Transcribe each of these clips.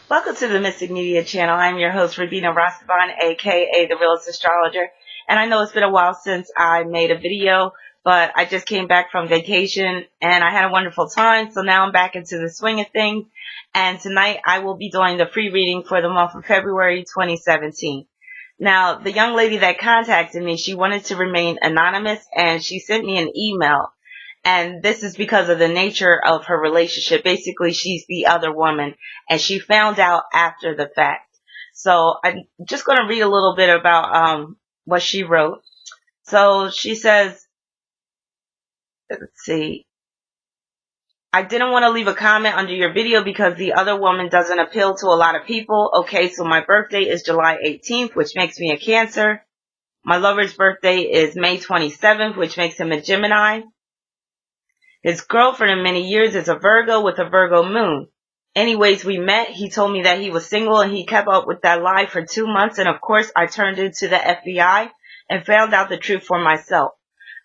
Welcome to the Mystic Media channel. I'm your host, Rabina Rastaban, aka The Realist Astrologer. And I know it's been a while since I made a video, but I just came back from vacation and I had a wonderful time. So now I'm back into the swing of things. And tonight I will be doing the free reading for the month of February 2017. Now, the young lady that contacted me, she wanted to remain anonymous and she sent me an email. And this is because of the nature of her relationship. Basically, she's the other woman, and she found out after the fact. So I'm just going to read a little bit about what she wrote. So she says, let's see. I didn't want to leave a comment under your video because the other woman doesn't appeal to a lot of people. Okay, so my birthday is July 18th, which makes me a Cancer. My lover's birthday is May 27th, which makes him a Gemini. His girlfriend of many years is a Virgo with a Virgo moon. Anyways, we met. He told me that he was single and he kept up with that lie for 2 months. And of course, I turned into the FBI and found out the truth for myself.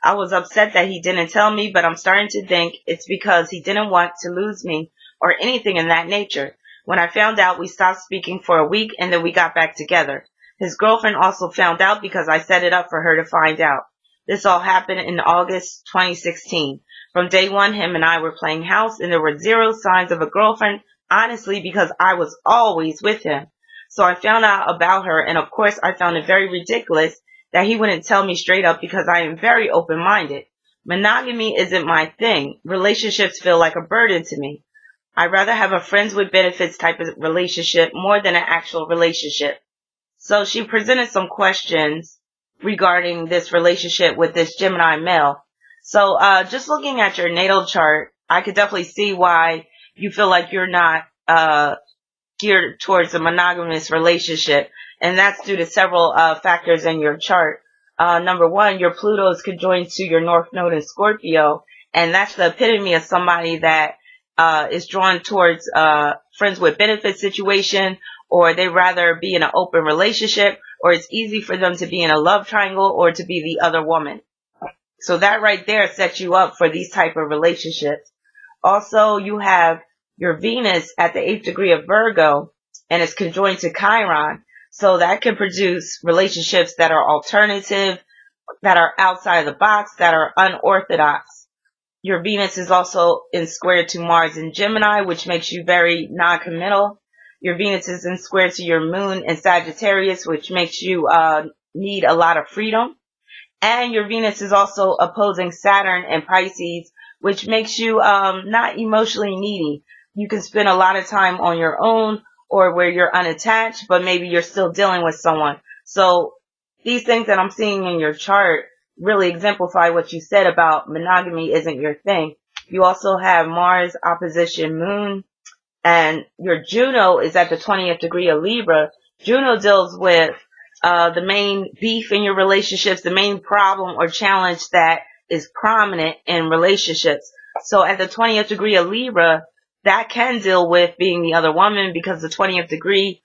I was upset that he didn't tell me, but I'm starting to think it's because he didn't want to lose me or anything in that nature. When I found out, we stopped speaking for a week and then we got back together. His girlfriend also found out because I set it up for her to find out. This all happened in August 2016. From day one, him and I were playing house, and there were zero signs of a girlfriend, honestly, because I was always with him. So I found out about her, and of course, I found it very ridiculous that he wouldn't tell me straight up because I am very open-minded. Monogamy isn't my thing. Relationships feel like a burden to me. I'd rather have a friends with benefits type of relationship more than an actual relationship. So she presented some questions regarding this relationship with this Gemini male. So just looking at your natal chart, I could definitely see why you feel like you're not geared towards a monogamous relationship. And that's due to several factors in your chart. Number one, your Pluto is conjoined to your North Node in Scorpio. And that's the epitome of somebody that is drawn towards friends with benefits situation, or they rather be in an open relationship, or it's easy for them to be in a love triangle or to be the other woman. So that right there sets you up for these type of relationships. Also, you have your Venus at the 8th degree of Virgo, and it's conjoined to Chiron. So that can produce relationships that are alternative, that are outside of the box, that are unorthodox. Your Venus is also in square to Mars in Gemini, which makes you very non-committal. Your Venus is in square to your moon in Sagittarius, which makes you need a lot of freedom. And your Venus is also opposing Saturn and Pisces, which makes you not emotionally needy. You can spend a lot of time on your own or where you're unattached, but maybe you're still dealing with someone. So these things that I'm seeing in your chart really exemplify what you said about monogamy isn't your thing. You also have Mars opposition Moon, and your Juno is at the 20th degree of Libra. Juno deals with the main beef in your relationships, the main problem or challenge that is prominent in relationships. So at the 20th degree of Libra, that can deal with being the other woman, because the 20th degree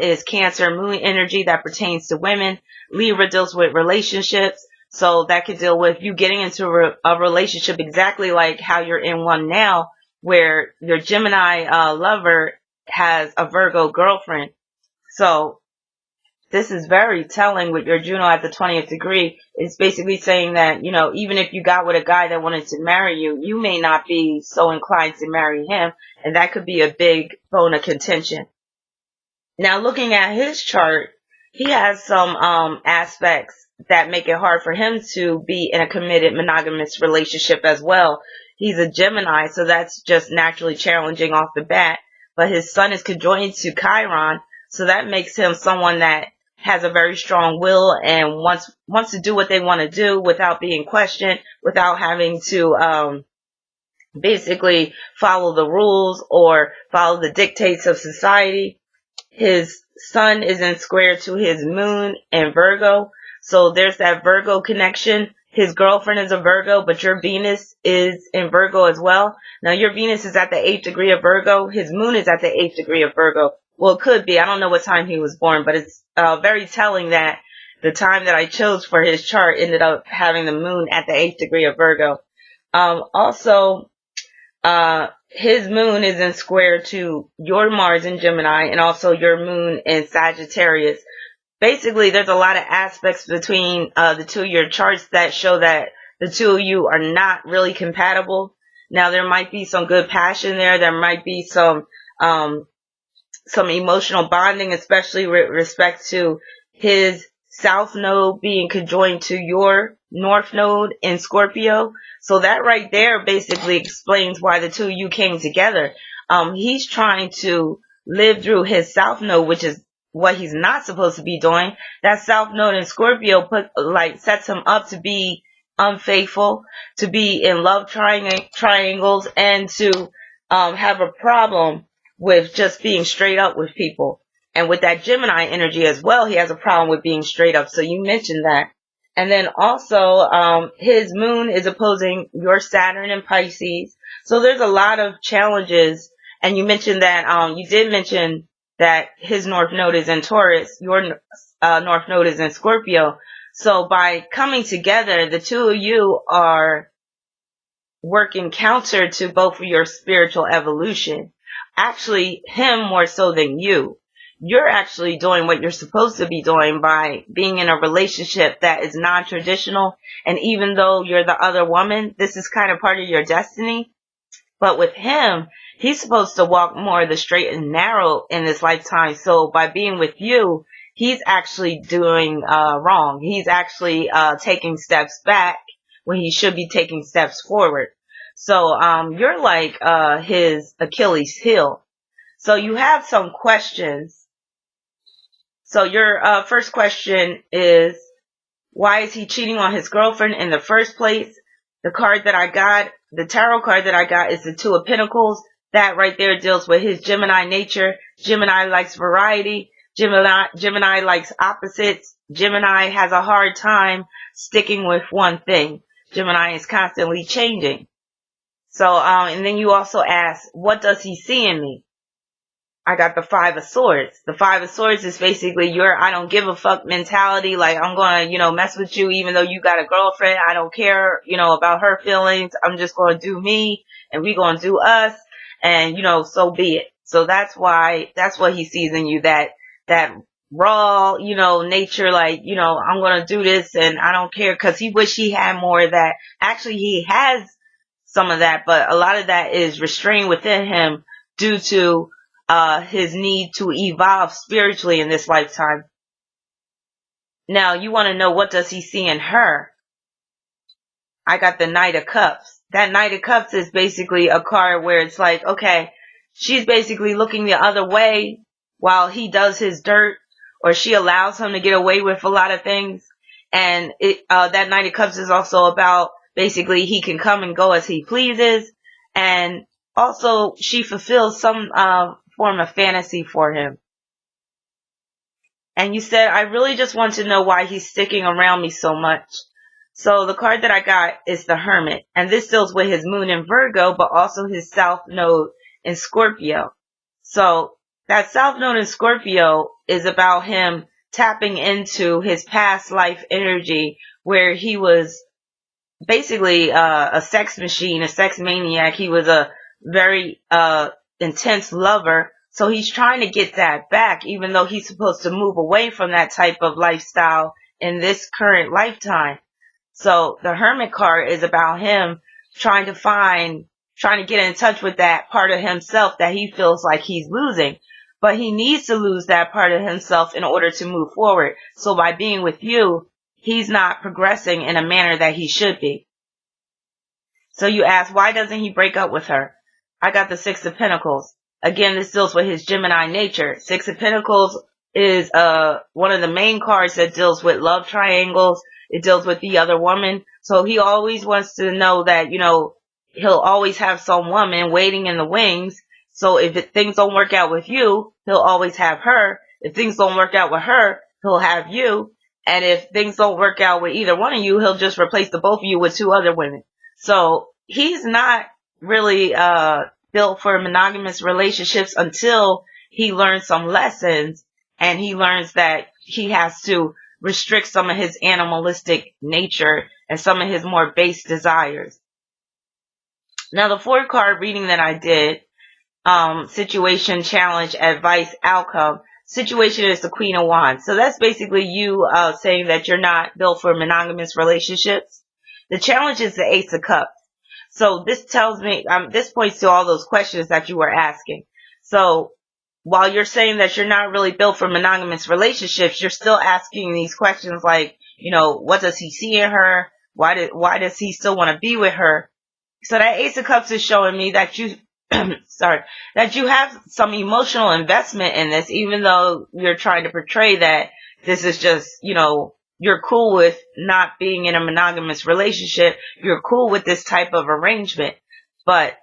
is Cancer moon energy that pertains to women. Libra deals with relationships. So that could deal with you getting into a relationship exactly like how you're in one now, where your Gemini lover has a Virgo girlfriend. So this is very telling with your Juno at the 20th degree. It's basically saying that, you know, even if you got with a guy that wanted to marry you, you may not be so inclined to marry him. And that could be a big bone of contention. Now, looking at his chart, he has some aspects that make it hard for him to be in a committed monogamous relationship as well. He's a Gemini, so that's just naturally challenging off the bat. But his sun is conjoined to Chiron, so that makes him someone that has a very strong will and wants to do what they want to do without being questioned, without having to basically follow the rules or follow the dictates of society. His sun is in square to his moon in Virgo, so there's that Virgo connection. His girlfriend is a Virgo, but your Venus is in Virgo as well. Now, your Venus is at the 8th degree of Virgo. His moon is at the 8th degree of Virgo. Well, it could be. I don't know what time he was born, but it's very telling that the time that I chose for his chart ended up having the moon at the 8th degree of Virgo. Also, his moon is in square to your Mars in Gemini and also your moon in Sagittarius. Basically, there's a lot of aspects between the two of your charts that show that the two of you are not really compatible. Now, there might be some good passion there. There might be some emotional bonding, especially with respect to his south node being conjoined to your north node in Scorpio. So that right there basically explains why the two of you came together. He's trying to live through his south node, which is what he's not supposed to be doing. That south node in Scorpio sets him up to be unfaithful, to be in love triangles, and to have a problem with just being straight up with people. And with that Gemini energy as well, he has a problem with being straight up. So you mentioned that. And then also, his moon is opposing your Saturn in Pisces. So there's a lot of challenges. And you mentioned that, you did mention that his North Node is in Taurus. Your North Node is in Scorpio. So by coming together, the two of you are working counter to both of your spiritual evolution. Actually, him more so than you. You're actually doing what you're supposed to be doing by being in a relationship that is non-traditional. And even though you're the other woman, this is kind of part of your destiny. But with him, he's supposed to walk more the straight and narrow in this lifetime. So by being with you, he's actually doing wrong. He's actually taking steps back when he should be taking steps forward. So you're like his Achilles heel. So you have some questions. So your first question is, why is he cheating on his girlfriend in the first place? The card that I got, the tarot card that I got, is the Two of Pentacles. That right there deals with his Gemini nature. Gemini likes variety. Gemini likes opposites. Gemini has a hard time sticking with one thing. Gemini is constantly changing. So, and then you also ask, what does he see in me? I got the Five of Swords. The Five of Swords is basically your I don't give a fuck mentality. Like, I'm going to, mess with you even though you got a girlfriend. I don't care, about her feelings. I'm just going to do me and we going to do us. And, so be it. So that's what he sees in you. That raw, nature, like, I'm going to do this and I don't care, because he wish he had more of that. Actually, he has some of that, but a lot of that is restrained within him due to his need to evolve spiritually in this lifetime. Now, you want to know, what does he see in her? I got the Knight of Cups. That Knight of Cups is basically a card where it's like, okay, she's basically looking the other way while he does his dirt, or she allows him to get away with a lot of things. And that Knight of Cups is also about basically he can come and go as he pleases. And also she fulfills some form of fantasy for him. And you said, I really just want to know why he's sticking around me so much. So the card that I got is the Hermit. And this deals with his moon in Virgo, but also his south node in Scorpio. So that south node in Scorpio is about him tapping into his past life energy, where he was basically a sex machine, a sex maniac. He was a very intense lover. So he's trying to get that back, even though he's supposed to move away from that type of lifestyle in this current lifetime. So the Hermit card is about him trying to get in touch with that part of himself that he feels like he's losing. But he needs to lose that part of himself in order to move forward. So by being with you, he's not progressing in a manner that he should be. So you ask, why doesn't he break up with her? I got the Six of Pentacles. Again, this deals with his Gemini nature. Six of Pentacles is one of the main cards that deals with love triangles. It deals with the other woman. So he always wants to know that, he'll always have some woman waiting in the wings. So if things don't work out with you, he'll always have her. If things don't work out with her, he'll have you. And if things don't work out with either one of you, he'll just replace the both of you with two other women. So he's not really built for monogamous relationships until he learns some lessons, and he learns that he has to restrict some of his animalistic nature and some of his more base desires. Now, the 4-card reading that I did, situation, challenge, advice, outcome. Situation is the Queen of Wands. So that's basically you saying that you're not built for monogamous relationships. The challenge is the Ace of Cups. So this tells me, this points to all those questions that you were asking. So while you're saying that you're not really built for monogamous relationships, you're still asking these questions like, what does he see in her? Why does he still want to be with her? So that Ace of Cups is showing me that you, sorry, that you have some emotional investment in this, even though you're trying to portray that this is just, you're cool with not being in a monogamous relationship. You're cool with this type of arrangement. But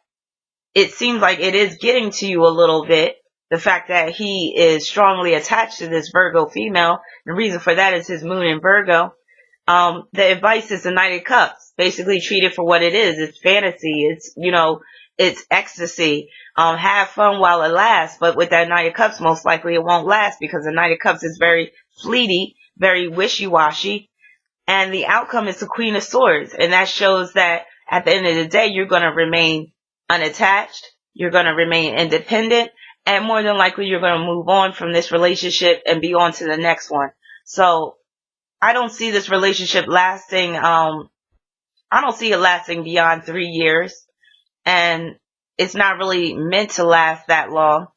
it seems like it is getting to you a little bit. The fact that he is strongly attached to this Virgo female. The reason for that is his moon in Virgo. The advice is the Knight of Cups. Basically treat it for what it is. It's fantasy. It's ecstasy. Have fun while it lasts. But with that Knight of Cups, most likely it won't last because the Knight of Cups is very fleety, very wishy-washy. And the outcome is the Queen of Swords. And that shows that at the end of the day, you're going to remain unattached. You're going to remain independent. And more than likely, you're going to move on from this relationship and be on to the next one. So I don't see this relationship lasting. I don't see it lasting beyond 3 years. And it's not really meant to last that long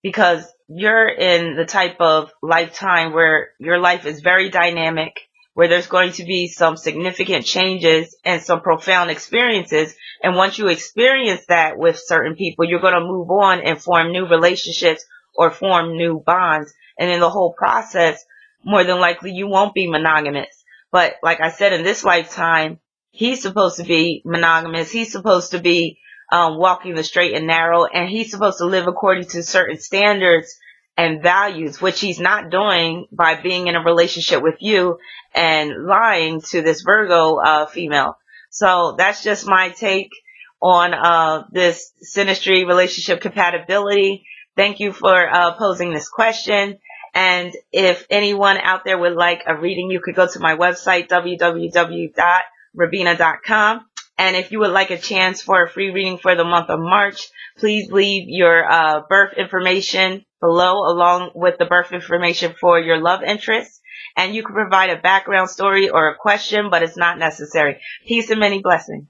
because you're in the type of lifetime where your life is very dynamic, where there's going to be some significant changes and some profound experiences. And once you experience that with certain people, you're going to move on and form new relationships or form new bonds. And in the whole process, more than likely, you won't be monogamous. But like I said, in this lifetime, he's supposed to be monogamous. He's supposed to be walking the straight and narrow, and he's supposed to live according to certain standards and values, which he's not doing by being in a relationship with you and lying to this Virgo female. So that's just my take on this synastry relationship compatibility. Thank you for posing this question. And if anyone out there would like a reading, you could go to my website, www.rabina.com. And if you would like a chance for a free reading for the month of March, please leave your birth information below along with the birth information for your love interest. And you can provide a background story or a question, but it's not necessary. Peace and many blessings.